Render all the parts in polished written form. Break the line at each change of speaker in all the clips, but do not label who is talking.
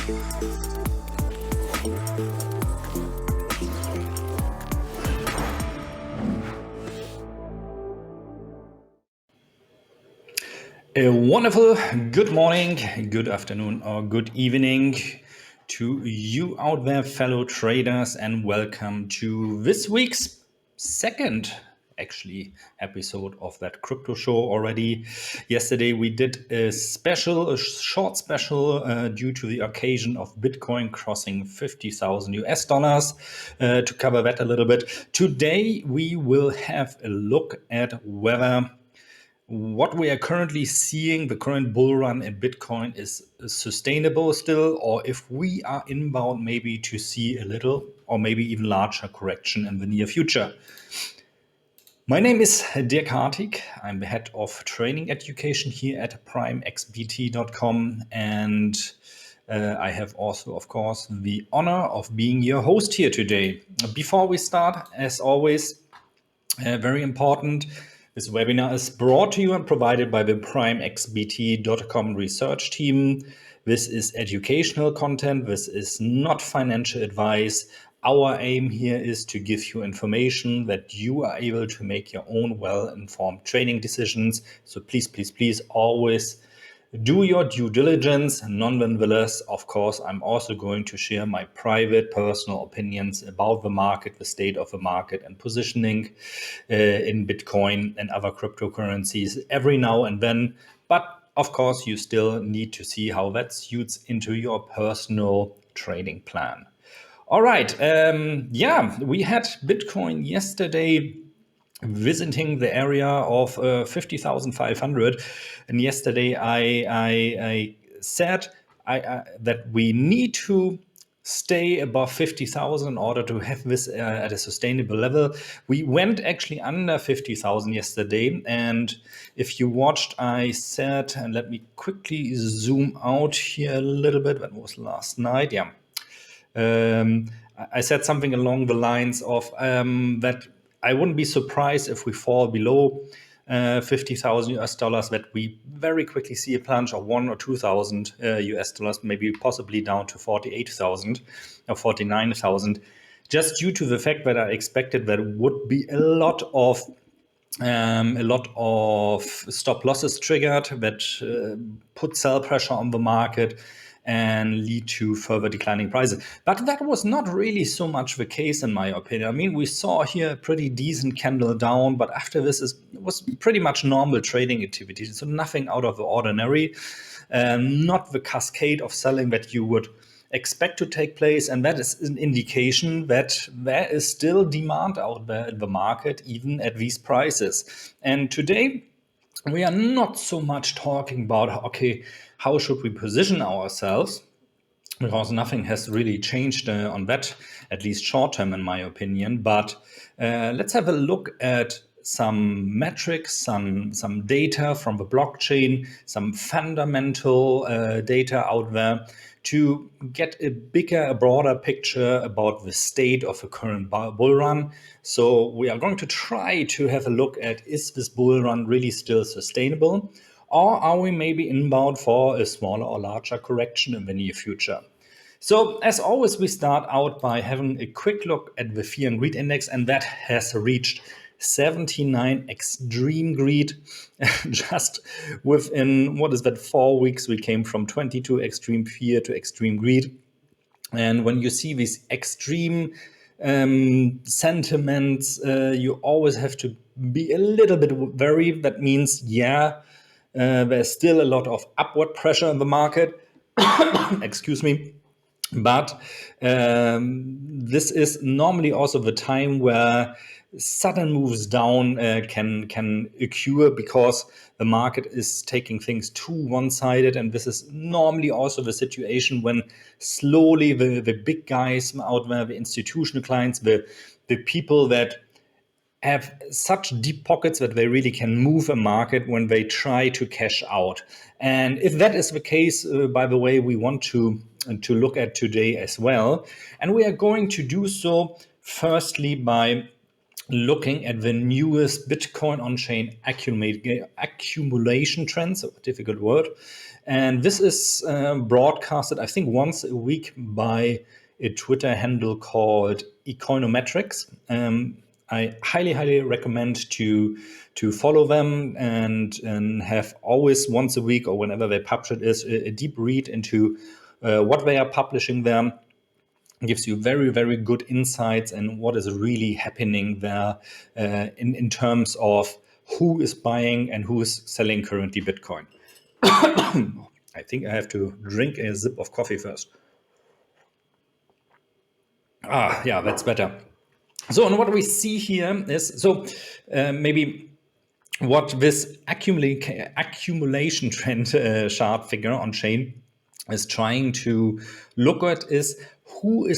A wonderful good morning, good afternoon, or good evening to you out there, fellow traders, and welcome to this week's second, episode of that crypto show already. Yesterday we did a short special due to the occasion of Bitcoin crossing 50,000 US dollars to cover that a little bit. Today we will have a look at whether what we are currently seeing, the current bull run in Bitcoin, is sustainable still, or if we are inbound maybe to see a little or maybe even larger correction in the near future. My name is Dirk Hartig. I'm the head of training education here at primexbt.com, and I have also, of course, the honor of being your host here today. Before we start, as always, very important, this webinar is brought to you and provided by the primexbt.com research team. This is educational content. This is not financial advice. Our aim here is to give you information that you are able to make your own well-informed trading decisions. So please always do your due diligence. Nonetheless, of course, I'm also going to share my private personal opinions about the market, the state of the market, and positioning in Bitcoin and other cryptocurrencies every now and then. But of course, you still need to see how that suits into your personal trading plan. All right. We had Bitcoin yesterday visiting the area of 50,500. And yesterday I said that we need to stay above 50,000 in order to have this at a sustainable level. We went actually under 50,000 yesterday. And if you watched, I said, and let me quickly zoom out here a little bit. That was last night. Yeah. I said something along the lines of that I wouldn't be surprised if we fall below 50,000 US dollars, that we very quickly see a plunge of 1,000 or 2,000 US dollars, maybe possibly down to 48,000 or 49,000, just due to the fact that I expected there would be a lot of stop losses triggered that put sell pressure on the market and lead to further declining prices. But that was not really so much the case, in my opinion. I mean, we saw here a pretty decent candle down, but after this it was pretty much normal trading activity. So nothing out of the ordinary, not the cascade of selling that you would expect to take place. And that is an indication that there is still demand out there in the market, even at these prices. And today, we are not so much talking about, okay, how should we position ourselves? Because nothing has really changed on that, at least short term, in my opinion. But let's have a look at some metrics, some data from the blockchain, some fundamental data out there to get a broader picture about the state of the current bull run. So we are going to try to have a look at, is this bull run really still sustainable? Or are we maybe inbound for a smaller or larger correction in the near future? So as always, we start out by having a quick look at the Fear and Greed Index, and that has reached 79 extreme greed. Just within, 4 weeks, we came from 22 extreme fear to extreme greed. And when you see these extreme sentiments, you always have to be a little bit wary. That means, there's still a lot of upward pressure in the market. Excuse me. But this is normally also the time where sudden moves down can occur, because the market is taking things too one-sided. And this is normally also the situation when slowly the big guys out there, the institutional clients, the people that have such deep pockets that they really can move a market when they try to cash out. And if that is the case, by the way, we want to look at today as well. And we are going to do so firstly by looking at the newest Bitcoin on-chain accumulation trends, a difficult word. And this is broadcasted, I think, once a week by a Twitter handle called Econometrics. I highly recommend to follow them and have always once a week or whenever they publish it is a deep read into what they are publishing there. Gives you very good insights and what is really happening there in terms of who is buying and who is selling currently Bitcoin. I think I have to drink a sip of coffee first. Yeah, that's better. So, and what we see here is maybe what this accumulation trend chart figure on chain is trying to look at is who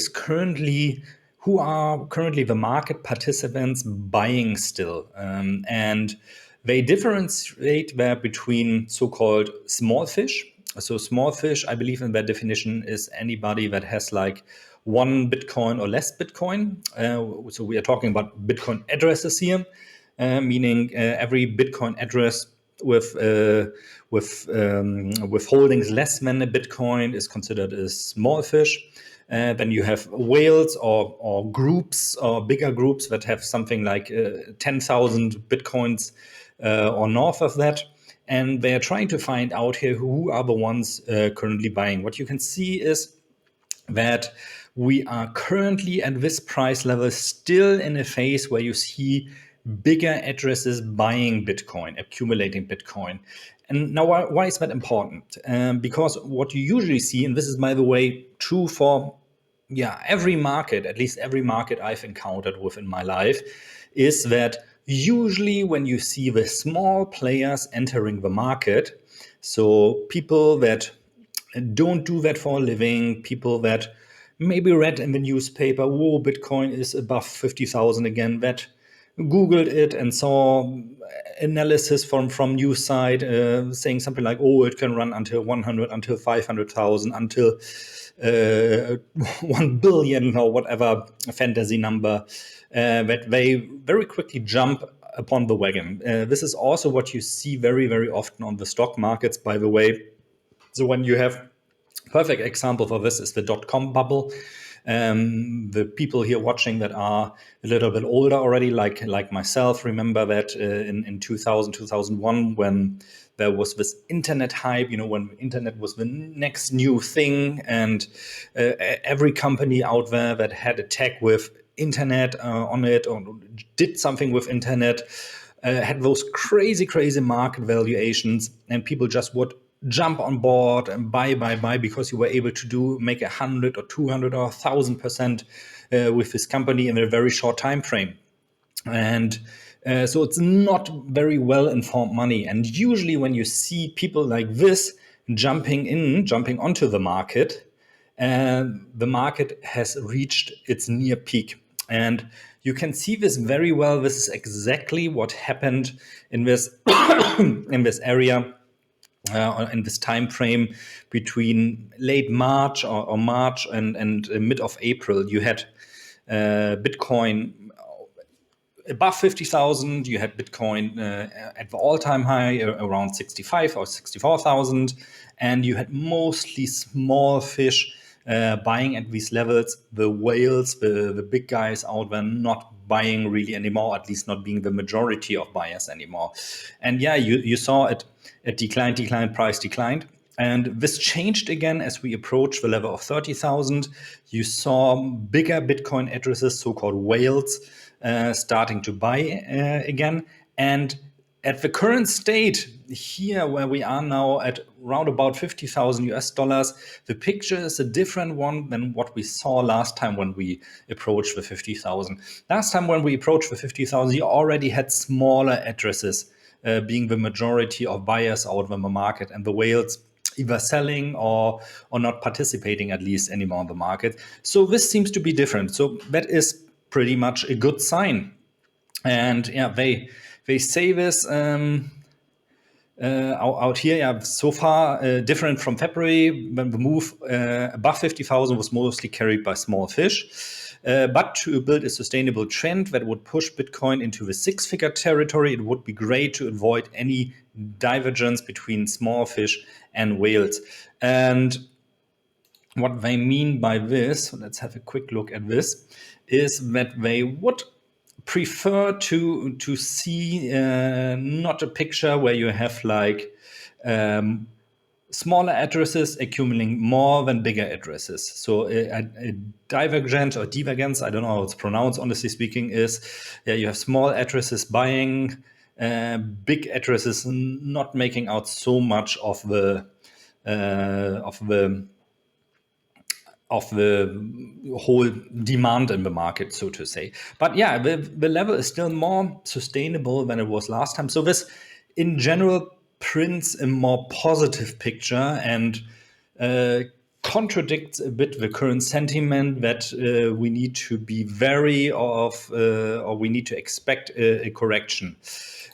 are currently the market participants buying still, and they differentiate there between so-called small fish. So small fish, I believe in their definition, is anybody that has like one Bitcoin or less Bitcoin. So we are talking about Bitcoin addresses here, meaning every Bitcoin address with holdings less than a Bitcoin is considered a small fish. Then you have whales or groups or bigger groups that have something like 10,000 Bitcoins or north of that. And they are trying to find out here who are the ones currently buying. What you can see is that we are currently at this price level still in a phase where you see bigger addresses buying Bitcoin, accumulating Bitcoin. And now, why is that important? Because what you usually see, and this is, by the way, true for every market, at least every market I've encountered within my life, is that usually when you see the small players entering the market, so people that don't do that for a living, people that maybe read in the newspaper, whoa, Bitcoin is above 50,000 again, that Googled it and saw analysis from news side saying something like, oh, it can run until 100, until 500,000, until 1 billion or whatever fantasy number, that they very quickly jump upon the wagon. This is also what you see very often on the stock markets, by the way. So when you have perfect example for this is the dot-com bubble. The people here watching that are a little bit older already, like myself, remember that in 2000, 2001, when there was this internet hype, when internet was the next new thing, and every company out there that had a tag with internet on it or did something with internet had those crazy market valuations, and people just would jump on board and buy because you were able to make 100 or 200 or 1,000% with this company in a very short time frame. And so it's not very well informed money. And usually when you see people like this jumping onto the market, the market has reached its near peak. And you can see this very well. This is exactly what happened in this in this area. In this time frame between late March or March and mid of April, you had Bitcoin above 50,000. You had Bitcoin at the all-time high around 65 or 64,000, and you had mostly small fish buying at these levels. The whales, the big guys out there, not buying really anymore, at least not being the majority of buyers anymore. And you saw it declined, price declined. And this changed again as we approached the level of 30,000. You saw bigger Bitcoin addresses, so-called whales, starting to buy again. And at the current state here, where we are now at round about 50,000 US dollars, the picture is a different one than what we saw last time when we approached the 50,000. Last time when we approached the 50,000, you already had smaller addresses being the majority of buyers out of the market, and the whales either selling or not participating at least anymore on the market. So this seems to be different. So that is pretty much a good sign. And they say this out here. So far different from February, when the move above 50,000 was mostly carried by small fish. But to build a sustainable trend that would push Bitcoin into the six-figure territory, it would be great to avoid any divergence between small fish and whales. And what they mean by this, let's have a quick look at this, is that they would prefer to see not a picture where you have like smaller addresses accumulating more than bigger addresses. So a divergence or divergence, I don't know how it's pronounced, honestly speaking, is you have small addresses buying, big addresses not making out so much of the of the whole demand in the market, so to say. But yeah, the level is still more sustainable than it was last time. So this, in general, prints a more positive picture and contradicts a bit the current sentiment that we need to be wary of, or we need to expect a correction.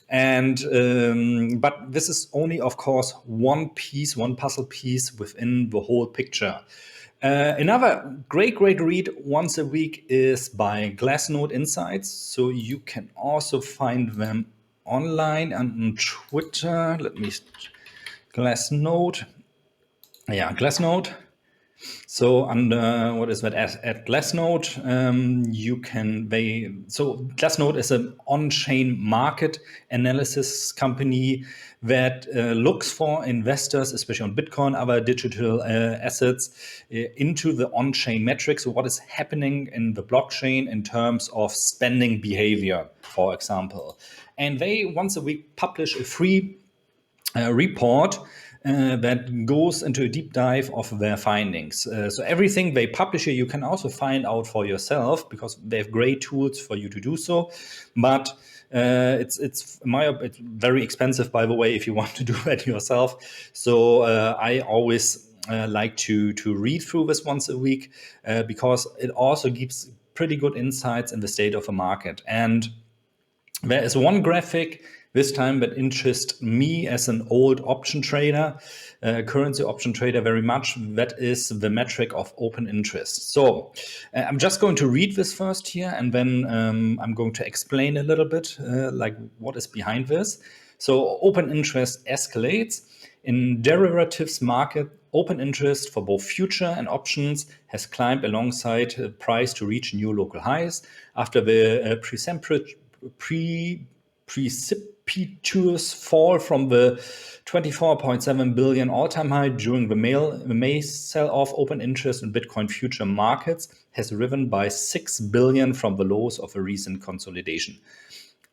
And but this is only, of course, one piece, one puzzle piece within the whole picture. Another great read once a week is by Glassnote Insights. So you can also find them online and on Twitter. Let me Glassnote. Yeah, Glassnote. So under what is that at Glassnote, Glassnote is an on-chain market analysis company that looks for investors, especially on Bitcoin, other digital assets, into the on-chain metrics. So what is happening in the blockchain in terms of spending behavior, for example. And they once a week publish a free report that goes into a deep dive of their findings. So everything they publish here, you can also find out for yourself because they have great tools for you to do so. But it's very expensive, by the way, if you want to do that yourself. So I always like to read through this once a week because it also gives pretty good insights in the state of the market. And there is one graphic this time that interests me as an old option trader, currency option trader very much. That is the metric of open interest. So I'm just going to read this first here, and then I'm going to explain a little bit like what is behind this. So open interest escalates. In derivatives market, open interest for both future and options has climbed alongside price to reach new local highs after the precipitous fall from the 24.7 billion all-time high during the May sell-off. Open interest in Bitcoin future markets has risen by 6 billion from the lows of a recent consolidation.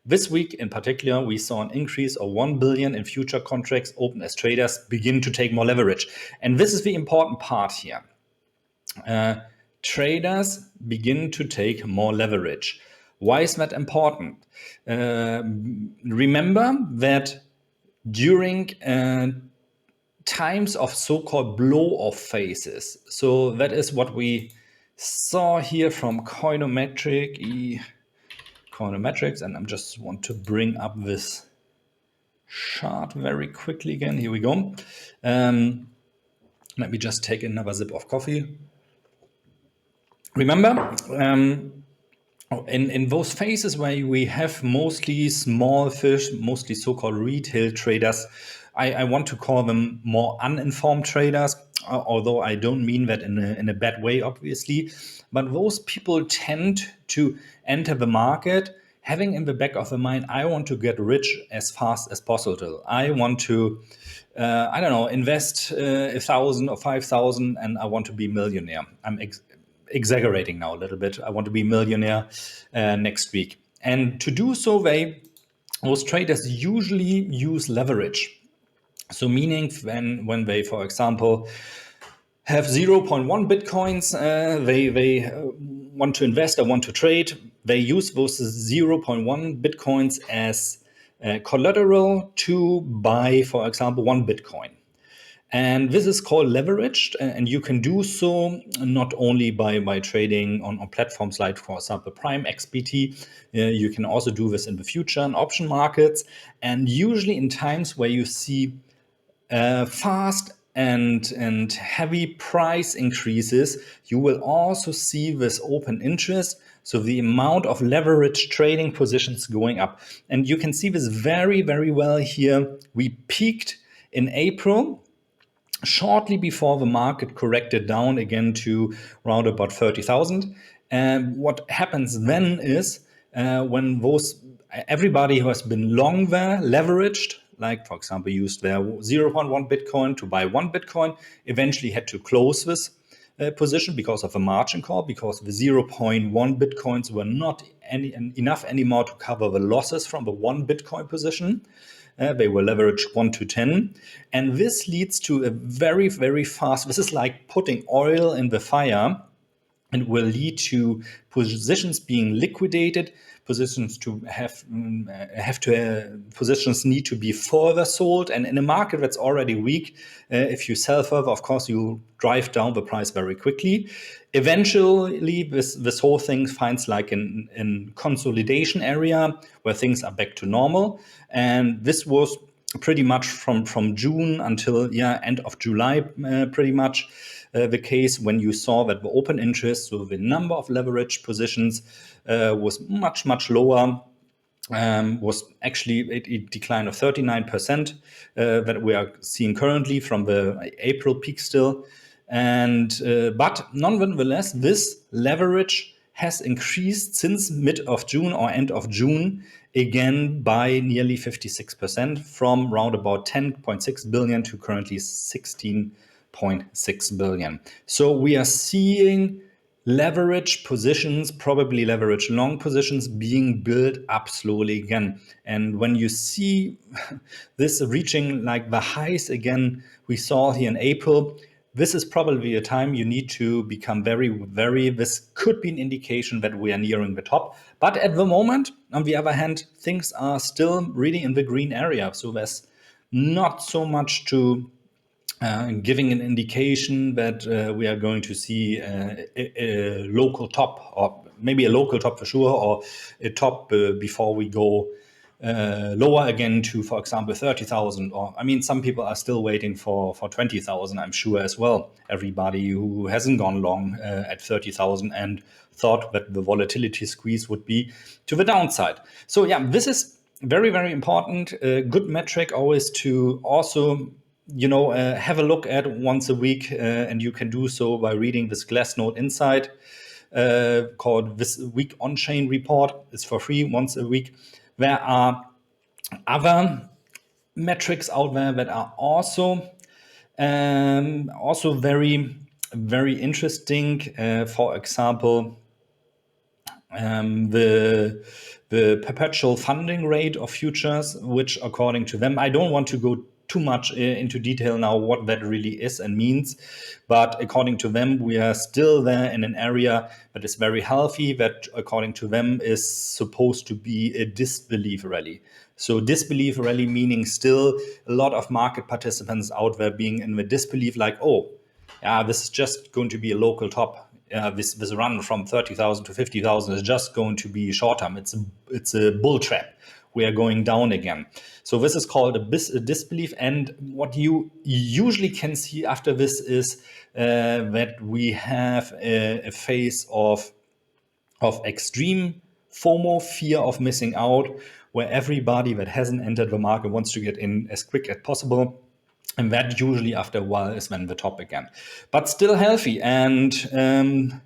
This week in particular, we saw an increase of 1 billion in future contracts open as traders begin to take more leverage. And this is the important part here. Traders begin to take more leverage. Why is that important? Remember that during times of so-called blow-off phases, so that is what we saw here from Coinometrics, and I just want to bring up this chart very quickly again. Here we go. Let me just take another sip of coffee. Remember, in those phases where we have mostly small fish, mostly so-called retail traders, I want to call them more uninformed traders, although I don't mean that in a bad way, obviously. But those people tend to enter the market having in the back of the mind, I want to get rich as fast as possible. I want to, I don't know, invest 1,000 or 5,000 and I want to be a millionaire. I'm exaggerating now a little bit. I want to be a millionaire next week. And to do so, those traders usually use leverage. So meaning when they, for example, have 0.1 Bitcoins, they want to invest or want to trade, they use those 0.1 Bitcoins as collateral to buy, for example, 1 Bitcoin. And this is called leveraged, and you can do so not only by trading on platforms like, for example, Prime XBT. You can also do this in the future in option markets, and usually in times where you see fast and heavy price increases, you will also see this open interest. So the amount of leverage trading positions going up. And you can see this very, very well here. We peaked in April, shortly before the market corrected down again to around about 30,000. And what happens then is when everybody who has been long there, leveraged, like for example, used their zero point 0.1 Bitcoin to buy 1 Bitcoin, eventually had to close this position because of a margin call, because the zero point 0.1 Bitcoins were not enough anymore to cover the losses from the 1 Bitcoin position. They were leveraged 1 to 10. And this leads to a very, very fast, this is like putting oil in the fire, and will lead to positions being liquidated. Positions need to be further sold, and in a market that's already weak, if you sell further, of course, you drive down the price very quickly. Eventually, this whole thing finds like in consolidation area where things are back to normal, and this was pretty much from June until end of July, pretty much the case, when you saw that the open interest, so the number of leveraged positions, was much lower. Was actually a decline of 39% that we are seeing currently from the April peak still. And but nonetheless, this leverage has increased since mid of June or end of June again by nearly 56%, from round about 10.6 billion to currently 16.6 billion. So we are seeing leverage positions, probably leverage long positions, being built up slowly again. And when you see this reaching like the highs again we saw here in April, this is probably a time you need to become very, this could be an indication that we are nearing the top. But at the moment, on the other hand, things are still really in the green area. So there's not so much to giving an indication that we are going to see a local top, or maybe a local top for sure, or a top before we go lower again to, for example, 30,000. Or I mean, some people are still waiting for 20,000, I'm sure as well. Everybody who hasn't gone long at 30,000 and thought that the volatility squeeze would be to the downside. So yeah, this is very important. Good metric always to also have a look at once a week, and you can do so by reading this Glassnote Insight called This Week On-Chain Report. It's for free once a week. There are other metrics out there that are also very interesting. For example, the perpetual funding rate of futures, which according to them, I don't want to go too much into detail now what that really is and means, but according to them, we are still there in an area that is very healthy, that according to them is supposed to be a disbelief rally. So disbelief rally meaning still a lot of market participants out there being in the disbelief, like, oh, yeah, this is just going to be a local top. This run from 30,000 to 50,000 is just going to be short term. It's a bull trap. We are going down again. So this is called a disbelief. And what you usually can see after this is that we have a phase of extreme FOMO, fear of missing out, where everybody that hasn't entered the market wants to get in as quick as possible. And that usually after a while is when the top again. But still healthy. And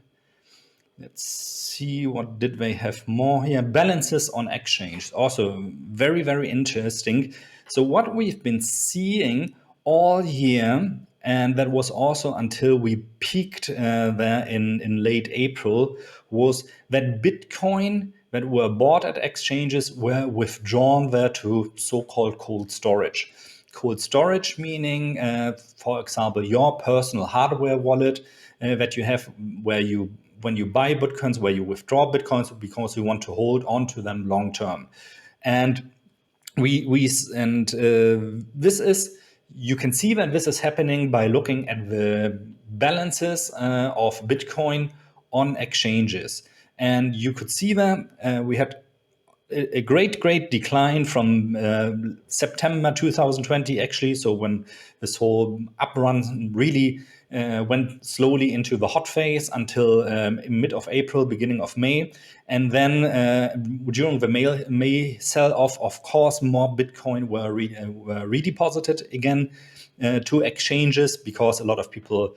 let's see, what did they have more here? Balances on exchange. Also very interesting. So what we've been seeing all year, and that was also until we peaked there in late April, was that Bitcoin that were bought at exchanges were withdrawn there to so-called cold storage. Cold storage meaning, for example, your personal hardware wallet that you have, where you, when you buy Bitcoins, where you withdraw Bitcoins because you want to hold on to them long term. And this is, you can see that this is happening by looking at the balances of Bitcoin on exchanges. And you could see that we had a great decline from September 2020, actually. So when this whole uprun really went slowly into the hot phase until mid of April, beginning of May. And then during the May sell-off, of course, more Bitcoin were redeposited again to exchanges, because a lot of people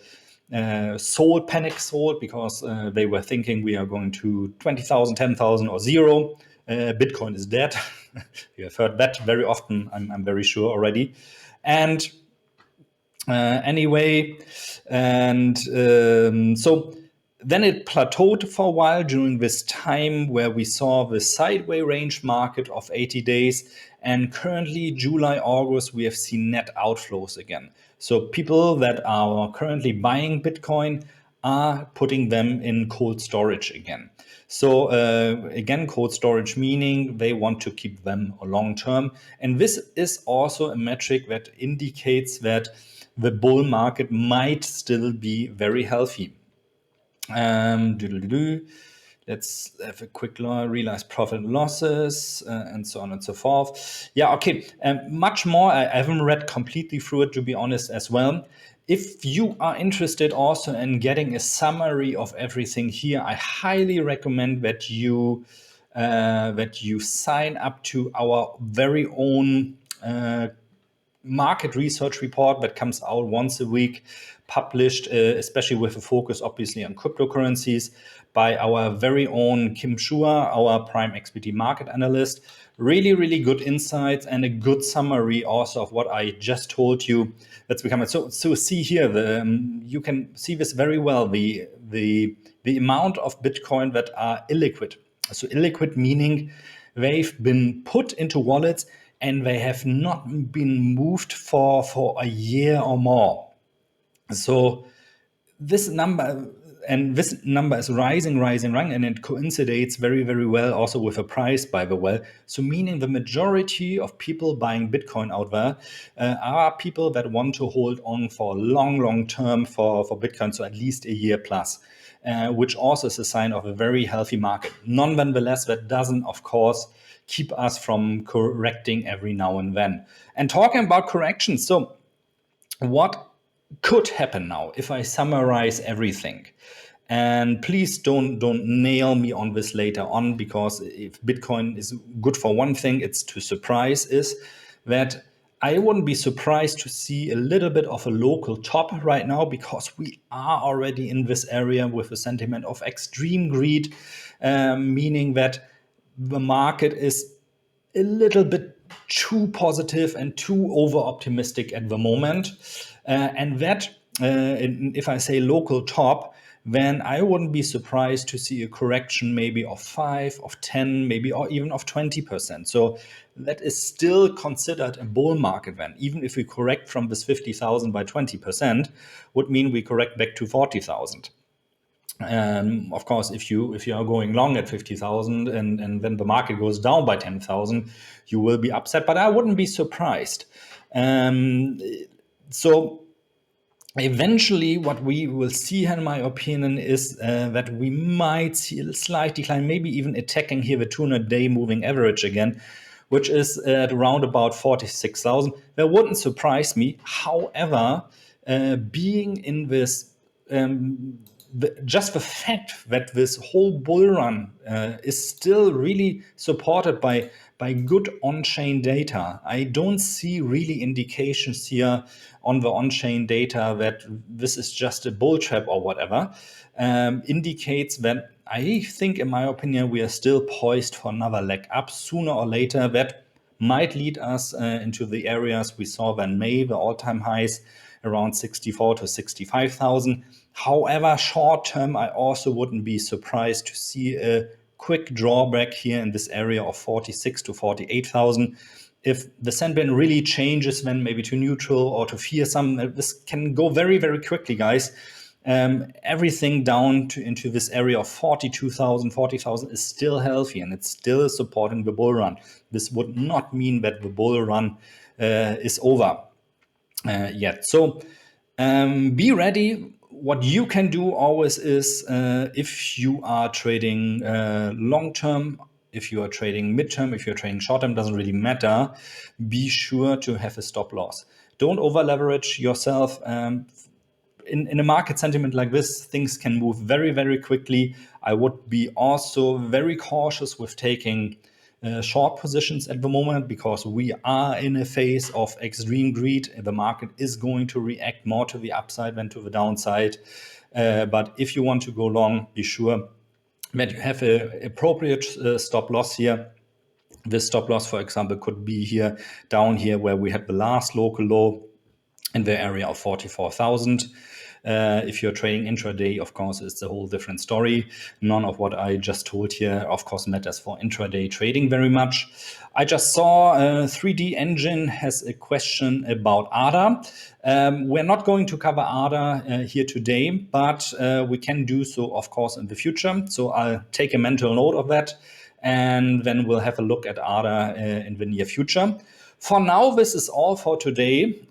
panic sold, because they were thinking we are going to 20,000, 10,000 or zero. Bitcoin is dead. You have heard that very often, I'm very sure already. And anyway, and so then it plateaued for a while during this time where we saw the sideway range market of 80 days. And currently, July, August, we have seen net outflows again. So people that are currently buying Bitcoin are putting them in cold storage again. So again, cold storage meaning they want to keep them long term. And this is also a metric that indicates that the bull market might still be very healthy. Let's have a quick realize profit and losses and so on and so forth. Yeah, okay. Much more. I haven't read completely through it, to be honest, as well. If you are interested also in getting a summary of everything here, I highly recommend that you sign up to our very own market research report that comes out once a week, published especially with a focus obviously on cryptocurrencies, by our very own Kim Shua, our prime XBT market analyst. Really good insights and a good summary also of what I just told you. That's become so see here, you can see this very well, the amount of Bitcoin that are illiquid. So illiquid meaning they've been put into wallets and they have not been moved for a year or more. So this number is rising, and it coincides very well also with a price, by the way. So meaning the majority of people buying Bitcoin out there are people that want to hold on for long term for Bitcoin, so at least a year plus. Which also is a sign of a very healthy market. Nonetheless, that doesn't, of course, keep us from correcting every now and then. And talking about corrections, so what could happen now if I summarize everything? And please don't nail me on this later on, because if Bitcoin is good for one thing, it's to surprise, is that I wouldn't be surprised to see a little bit of a local top right now, because we are already in this area with a sentiment of extreme greed, meaning that the market is a little bit too positive and too over optimistic at the moment. And that, if I say local top, then I wouldn't be surprised to see a correction maybe of 5, of 10, maybe, or even of 20%. So that is still considered a bull market then. Even if we correct from this 50,000 by 20%, would mean we correct back to 40,000. Of course, if you are going long at 50,000 and then the market goes down by 10,000, you will be upset. But I wouldn't be surprised. So eventually, what we will see, in my opinion, is that we might see a slight decline, maybe even attacking here the 200-day moving average again, which is at around about 46,000. That wouldn't surprise me. However, being in this just the fact that this whole bull run is still really supported by good on-chain data. I don't see really indications here on the on-chain data that this is just a bull trap or whatever. Indicates that I think, in my opinion, we are still poised for another leg up sooner or later. That might lead us into the areas we saw in May, the all-time highs around 64 to 65,000. However, short term, I also wouldn't be surprised to see a quick drawback here in this area of 46 to 48,000. If the sentiment really changes, then maybe to neutral or to fearsome, this can go very quickly, guys. Everything down into this area of 42,000, 40,000 is still healthy, and it's still supporting the bull run. This would not mean that the bull run is over yet. So be ready. What you can do always is, if you are trading long term, if you are trading midterm, if you're trading short term, doesn't really matter. Be sure to have a stop loss. Don't over leverage yourself. In a market sentiment like this, things can move very, very quickly. I would be also very cautious with taking short positions at the moment, because we are in a phase of extreme greed. The market is going to react more to the upside than to the downside. But if you want to go long, be sure that you have an appropriate stop loss here. This stop loss, for example, could be here, down here, where we had the last local low in the area of 44,000. If you're trading intraday, of course, it's a whole different story. None of what I just told here, of course, matters for intraday trading very much. I just saw 3D Engine has a question about ADA. We're not going to cover ADA here today, but we can do so, of course, in the future. So I'll take a mental note of that, and then we'll have a look at ADA in the near future. For now, this is all for today.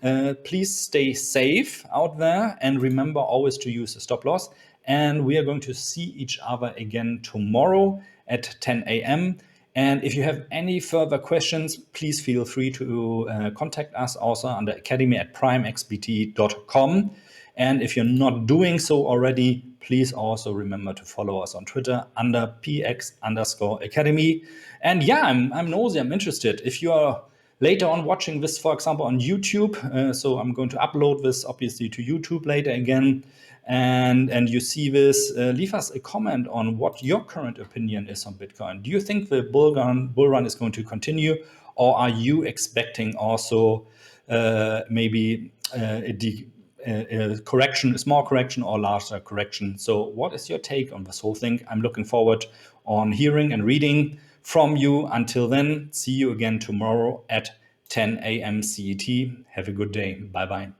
Please stay safe out there, and remember always to use the stop loss. And we are going to see each other again tomorrow at 10 a.m. And if you have any further questions, please feel free to contact us also under academy@primexpt.com. And if you're not doing so already, please also remember to follow us on Twitter under px_academy. And yeah, I'm nosy, I'm interested. If you are later on watching this, for example, on YouTube, so I'm going to upload this obviously to YouTube later again, and you see this, leave us a comment on what your current opinion is on Bitcoin. Do you think the bull run is going to continue, or are you expecting also maybe a correction, a small correction or larger correction? So what is your take on this whole thing? I'm looking forward on hearing and reading from you. Until then, see you again tomorrow at 10 a.m. CET. Have a good day. Bye-bye.